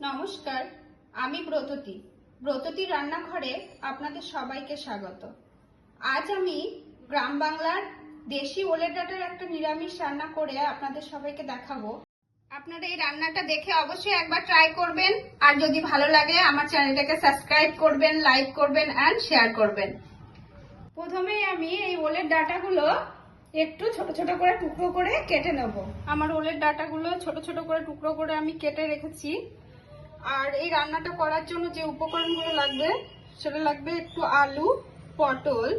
নমস্কার, আমি ব্রততী রান্নাঘরে আপনাদের সবাইকে স্বাগত। আজ আমি গ্রাম বাংলার দেশি ওলের ডাঁটার একটা নিরামিষ রান্না করে আপনাদের সবাইকে দেখাবো। আপনারা এই রান্নাটা দেখে অবশ্যই একবার ট্রাই করবেন, আর যদি ভালো লাগে আমার চ্যানেলটাকে সাবস্ক্রাইব করবেন, লাইক করবেন এন্ড শেয়ার করবেন। প্রথমেই আমি এই ওলের ডাঁটাগুলো একটু ছোট ছোট করে টুকরো করে কেটে নেব। আমার ওলের ডাঁটাগুলো ছোট ছোট করে টুকরো করে আমি কেটে রেখেছি। আর এই রান্নাটা করার জন্য যে উপকরণগুলো লাগবে সেটা লাগবে একটু আলু, পটল,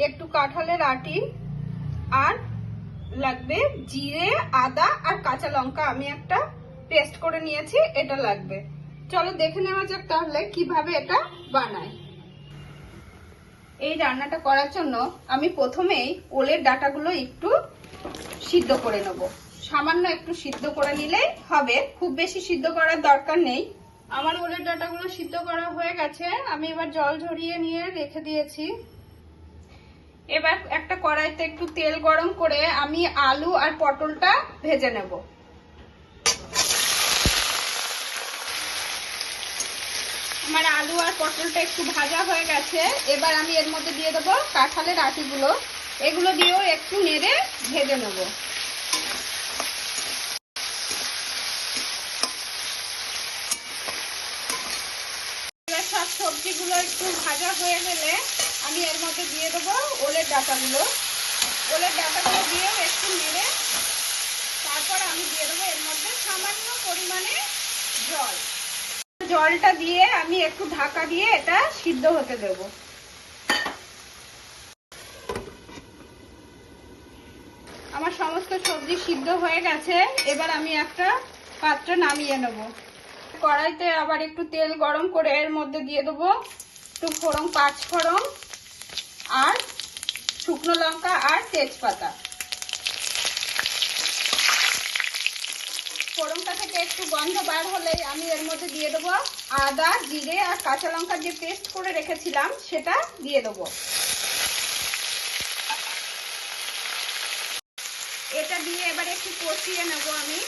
একটু কাঁঠালের আটি, আর লাগবে জিরে, আদা আর কাঁচা লঙ্কা আমি একটা পেস্ট করে নিয়েছি, এটা লাগবে। চলো দেখে নেওয়া যাক তাহলে কিভাবে এটা বানাই। এই রান্নাটা করার জন্য আমি প্রথমেই ওলের ডাঁটাগুলো একটু সিদ্ধ করে নেব। সামান্য একটু সিদ্ধ করে নিলেই হবে, খুব বেশি সিদ্ধ করার দরকার নেই। আমার ওলের ডাঁটাগুলো সিদ্ধ করা হয়ে গেছে, আমি এবার জল ঝরিয়ে নিয়ে রেখে দিয়েছি। এবার একটা কড়াইতে একটু তেল গরম করে আমি আলু আর পটলটা ভেজে নেব। আমার আলু আর পটলটা একটু ভাজা হয়ে গেছে, এবার আমি এর মধ্যে দিয়ে দেবো কাঁঠালের আটিগুলো। এগুলো দিয়েও একটু নেড়ে ভেজে নেব। সব সবজিগুলো একটু ভাজা হয়ে গেলে আমি এর মধ্যে দিয়ে দেবো ওলের ডাঁটাগুলো। ওলের ডাঁটাগুলো দিয়েও একটু নেড়ে তারপর আমি দিয়ে দেবো এর মধ্যে সামান্য পরিমাণে জল। জলটা দিয়ে আমি একটু ঢাকা দিয়ে এটা সিদ্ধ হতে দেব। আমার সমস্ত সবজি সিদ্ধ হয়ে গেছে, এবার আমি একটা পাত্রে নামিয়ে নেব। কড়াইতে আবার একটু তেল গরম করে এর মধ্যে দিয়ে দেবো একটু ফোড়ন, 5 ফোড়ন আর শুকনো লঙ্কা আর তেজপাতা। ফোড়নটা থেকে একটু গন্ধ বার হলেই আমি এর মধ্যে দিয়ে দেবো আদা, জিরে আর কাঁচা লঙ্কা যে পেস্ট করে রেখেছিলাম সেটা দিয়ে দেবো। এটা দিয়ে এবার একটু কষিয়ে নেব আমি।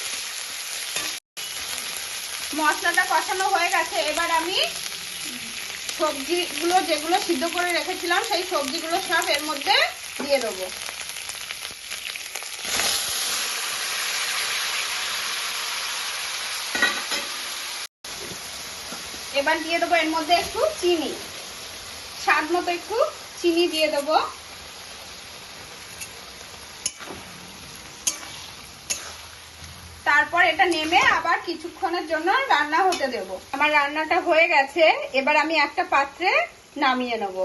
মশলাটা কষানো হয়ে গেছে, এবার আমি সবজিগুলো যেগুলো সিদ্ধ করে রেখেছিলাম সেই সবজিগুলো সব এর মধ্যে দিয়ে দেবো। এবার দিয়ে দেবো এর মধ্যে একটু চিনি, স্বাদ মতো একটু চিনি দিয়ে দেবো। তারপর এটা নেমে আবার কিছুক্ষণের জন্য রান্না হতে দেব। আমার রান্নাটা হয়ে গেছে, এবার আমি একটা পাত্রে নামিয়ে নেব।